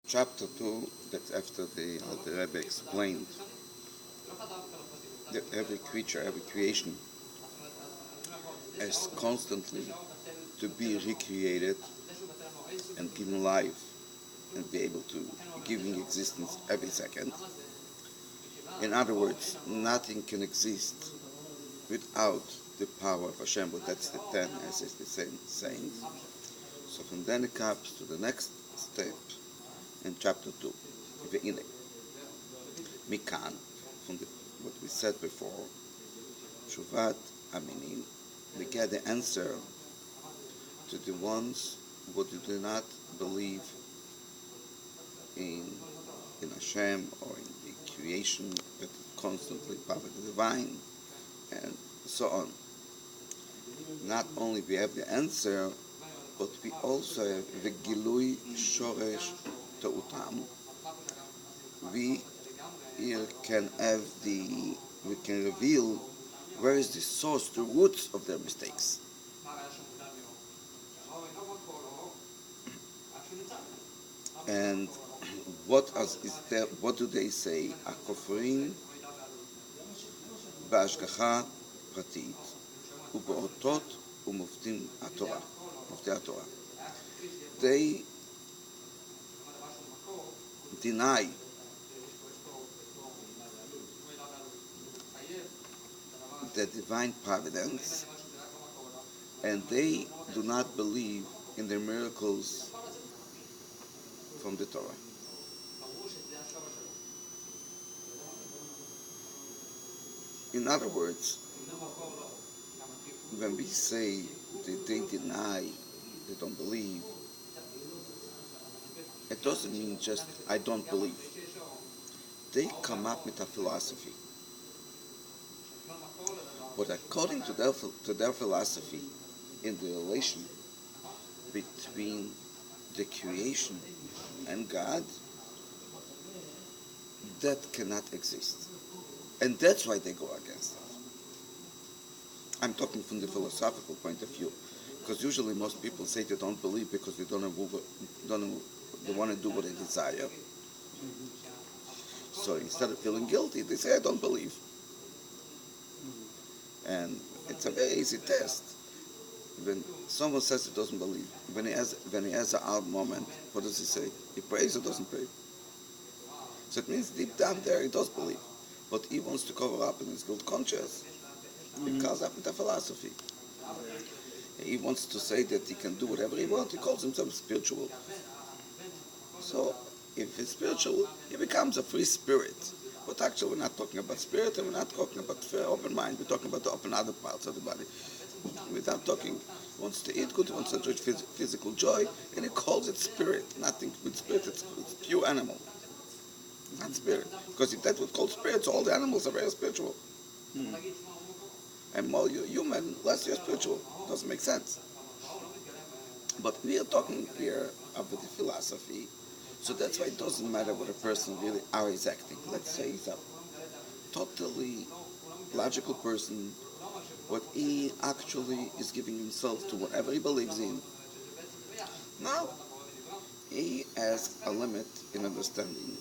Chapter 2, that's after the Rebbe explained that every creature, every creation has constantly to be recreated and given life and be able to giving existence every second. In other words, nothing can exist without the power of Hashem, but that's the 10 as is the same saying. So from then it comes to the next step in chapter 2. Ve'ine. Mikan, from what we said before, Shuvat Aminim, we get the answer to the ones who do not believe in Hashem or in the creation, but constantly power the divine, and so on. Not only we have the answer, but we also have the Gilui Shoresh Ta'utam. We here can have we can reveal where is the source, the roots of their mistakes. And what do they say? Akofrin בהשגחה פרטית ובאותות ומופתי התורה. They deny the divine providence, and they do not believe in the miracles from the Torah. In other words, when we say that they deny, they don't believe, it doesn't mean just I don't believe. They come up with a philosophy. But according to their philosophy, in the relation between the creation and God, that cannot exist. And that's why they go against it. I'm talking from the philosophical point of view, because usually most people say they don't believe because they they want to do what they desire. So instead of feeling guilty, they say, I don't believe. And it's a very easy test. When someone says he doesn't believe, when he has an odd moment, what does he say? He prays or doesn't pray? So it means deep down there he does believe. But he wants to cover up in his guilt conscious. He calls up with a philosophy. He wants to say that he can do whatever he wants. He calls himself spiritual. So if he's spiritual, he becomes a free spirit. But actually we're not talking about spirit, and we're not talking about open mind. We're talking about the open other parts of the body. We're not talking, he wants to eat good, he wants to enjoy physical joy, and he calls it spirit. Nothing with spirit, it's pure animal. Not spirit. Because if that was called spirit, so all the animals are very spiritual. And more you're human, less you're spiritual. Doesn't make sense. But we are talking here about the philosophy. So that's why it doesn't matter what a person really how he's acting. Let's say he's a totally logical person, but he actually is giving himself to whatever he believes in. Now, he has a limit in understanding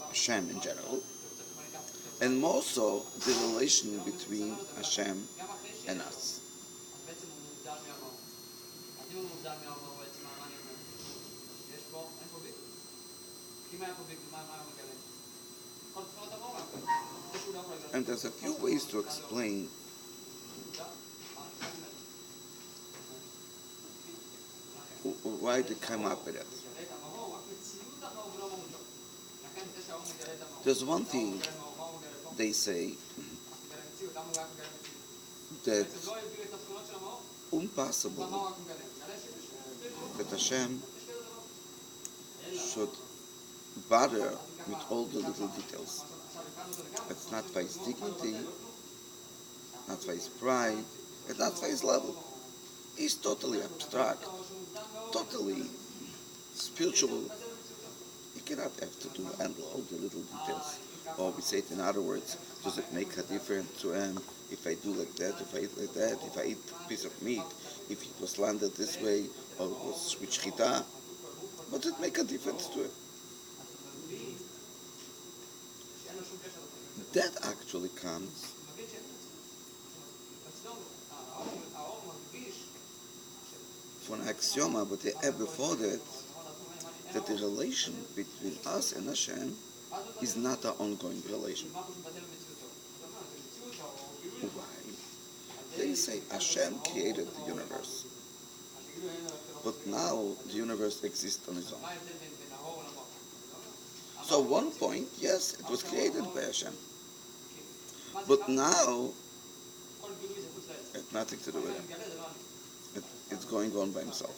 Hashem in general, and more so the relation between Hashem and us. And there's a few ways to explain why they come up with it. There's one thing they say that impossible that Hashem should bother with all the little details. It's not for his dignity, not for his pride, it's not for his level. He's totally abstract, totally spiritual. He cannot have to handle all the little details. Or we say it in other words, does it make a difference to him if I do like that, if I eat like that, if I eat a piece of meat, if it was landed this way, or it was with shchita? but it make a difference to it. That actually comes from an axioma, but the add before that the relation between us and Hashem is not an ongoing relation. Why? They say Hashem created the universe, but now the universe exists on its own. So at one point, yes, it was created by Hashem, but now it has nothing to do with him. It's going on by himself.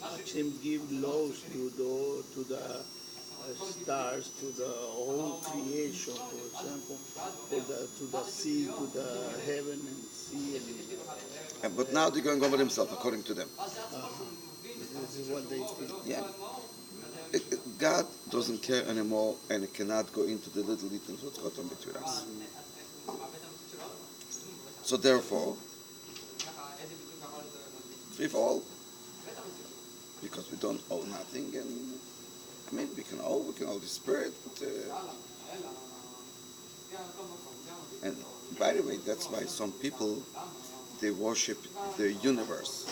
Hashem give laws to the stars, to the whole creation, for example, to the sea, to the heaven and sea. But now they're going on with himself, according to them. This is what they think. Yeah. God doesn't care anymore, and it cannot go into the little details what's going on between us. So therefore, free for all, because we don't owe nothing, and I mean we can owe the spirit, but, and by the way, that's why some people they worship the universe.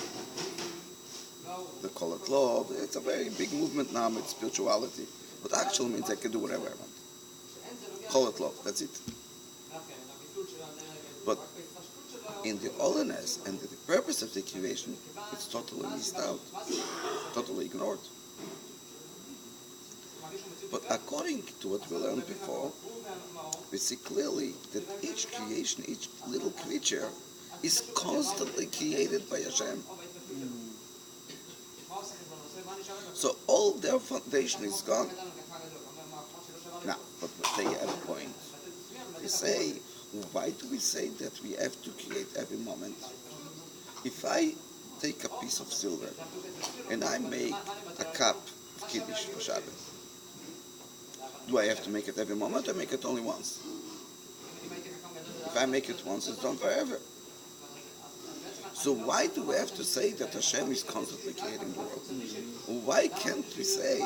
They call it love. It's a very big movement now. It's spirituality, but actually means I can do whatever I want. Call it love. That's it. But in the holiness and the purpose of the creation, it's totally missed out, totally ignored. But according to what we learned before, we see clearly that each creation, each little creature, is constantly created by Hashem. So all their foundation is gone. Now, but they have a point. They say, why do we say that we have to create every moment? If I take a piece of silver and I make a cup of Kiddush for Shabbos, do I have to make it every moment or make it only once? If I make it once, it's done forever. So why do we have to say that Hashem is constantly creating the world? Why can't we say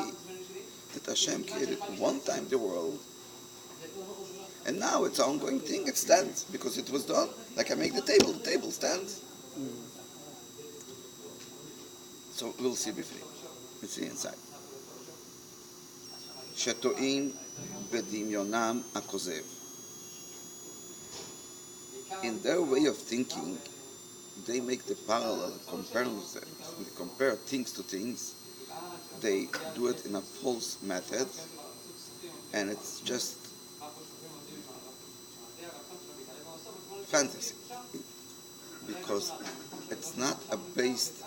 that Hashem created one time the world and now it's an ongoing thing, it stands because it was done. Like I make the table stands. So we'll see before. Let's see inside. שטועים בדמיונם הכוזב. In their way of thinking, they make the parallel comparison. They compare things to things. They do it in a false method, and it's just fantasy because it's not a based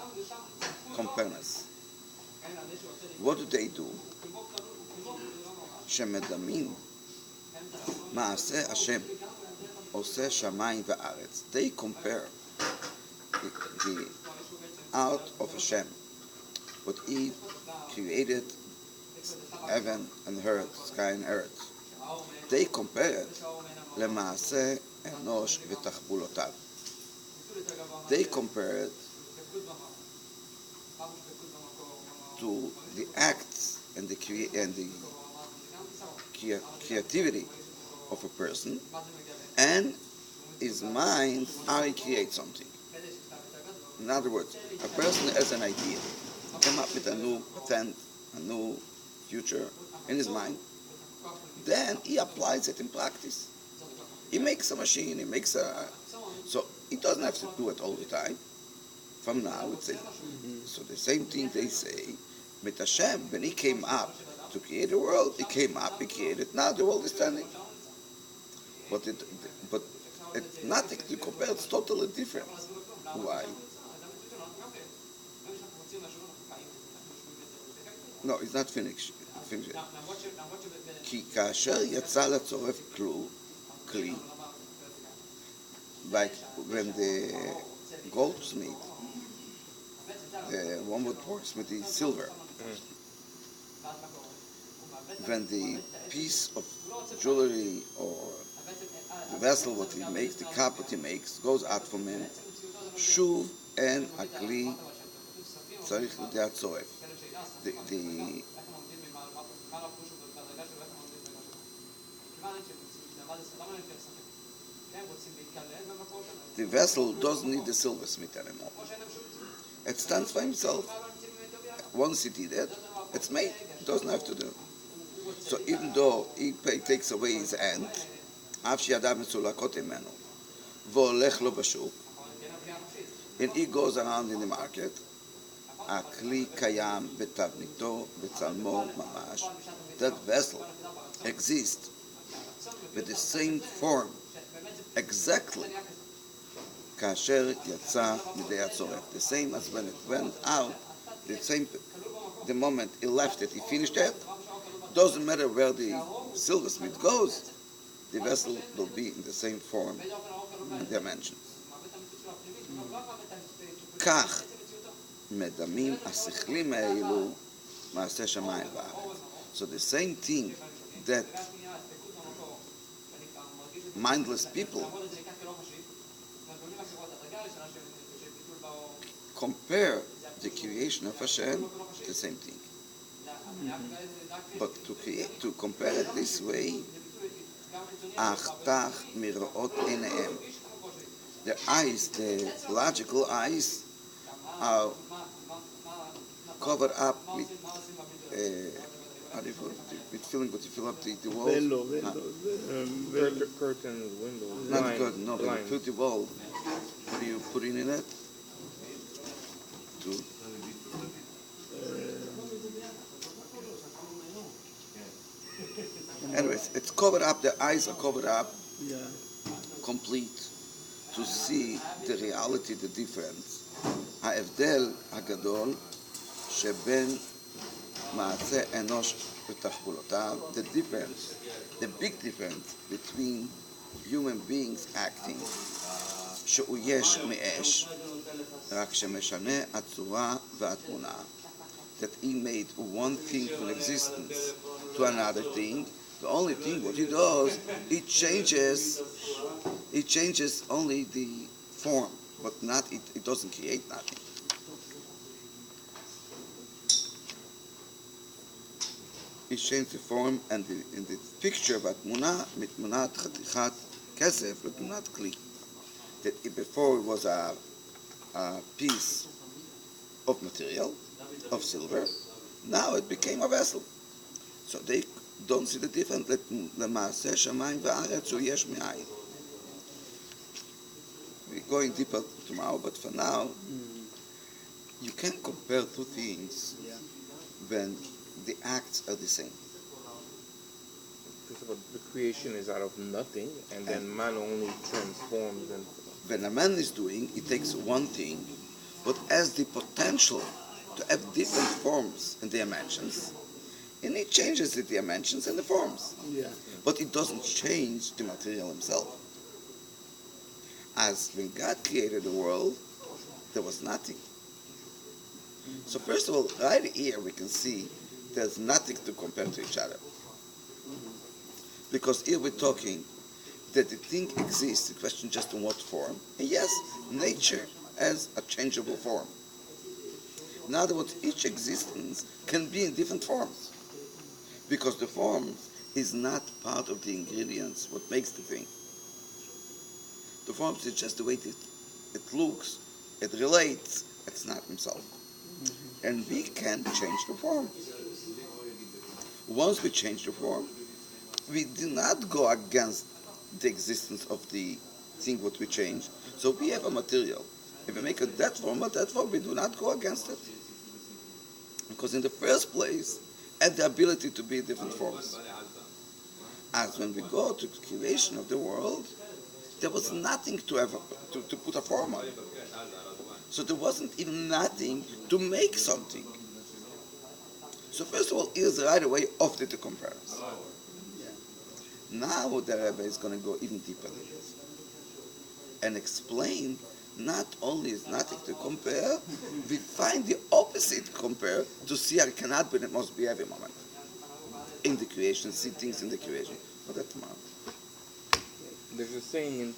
comparison. What do? שמדמים מעשה השם עושה שמיים וארץ. They compare the art of Hashem, what He created heaven and earth, sky and earth. They compare it למעשה אנוש ותחבולותיו. They compare it to the acts and the creativity of a person and his mind how he creates something. In other words, a person has an idea, come up with a new patent, a new future in his mind, then he applies it in practice. He makes a machine, so he doesn't have to do it all the time. From now, it's so the same thing they say, with Hashem, when He came up to create the world, He came up, He created, now the world is standing. But it's nothing to compare, it's totally different. Why? No, it's not finished. כי כאשר יצא לצורף כלי, like when the goldsmith, the one who works with the silver, when the piece of jewelry or the vessel what he makes, the cup what he makes, goes out from him, שוב אין הכלי צריך לידי הצורף. the the vessel doesn't need the silversmith anymore. It stands by himself. Once he did it, it's made. It doesn't have to do. So even though he takes away his hand, אף שידיו מצולקות ממנו, והולך לו בשוק, and he goes around in the market, הכלי קיים בתבניתו, בצלמו ממש. That vessel exists with the same form, exactly, כאשר יצא מידי הצורך. The same as when it went out, the moment he left it, he finished it. Doesn't matter where the silversmith goes, the vessel will be in the same form and dimensions. כך מדמים השכלים האלו מעשה שמיים וארץ. So the same thing that mindless people compare the creation of Hashem, the same thing. But to compare it this way, אך מראות עיניהם. The eyes, the logical eyes, are covered up with with filling, what you fill up the walls. Curtains, windows. Not curtain, no, but you fill the wall. What do you put in it? Anyways, it's covered up, the eyes are covered up, complete, to see the reality, the difference. ההבדל הגדול שבין מעשה אנוש ותחבולותיו, the difference, the big difference between human beings acting, שהוא יש מאש, רק שמשנה הצורה והתמונה, that he made one thing from existence to another thing. The only thing what he does, it changes only the form, but not it doesn't create nothing. It changes the form, and in the picture of התמונה, מתמונת חתיכת כסף לתמונת כלי. That before it was a piece of material, of silver, now it became a vessel. So they don't see the difference. למעשה שמיים וארץ הוא יש מאין. We're going deeper tomorrow, but for now, you can't compare two things when the acts are the same. The creation is out of nothing, and then man only transforms. And when a man is doing, he takes one thing, but has the potential to have different forms and dimensions, and it changes the dimensions and the forms. But it doesn't change the material himself. As when God created the world, there was nothing. So first of all, right here we can see there's nothing to compare to each other. Because here we're talking that the thing exists, the question just in what form. And yes, nature has a changeable form. In other words, each existence can be in different forms. Because the form is not part of the ingredients, what makes the thing. The form is just the way it looks, it relates, it's not himself. And we can change the form. Once we change the form, we do not go against the existence of the thing what we change. So we have a material. If we make it that form or that form, we do not go against it. Because in the first place, had the ability to be different forms. As when we go to the creation of the world, there was nothing to put a form on. So there wasn't even nothing to make something. So first of all, here's right away off the comparison. Now the Rebbe is going to go even deeper than this and explain not only is nothing to compare, we find the opposite compare to see how it cannot be, it must be every moment. In the creation, see things in the creation. But that's tomorrow. there's a saying in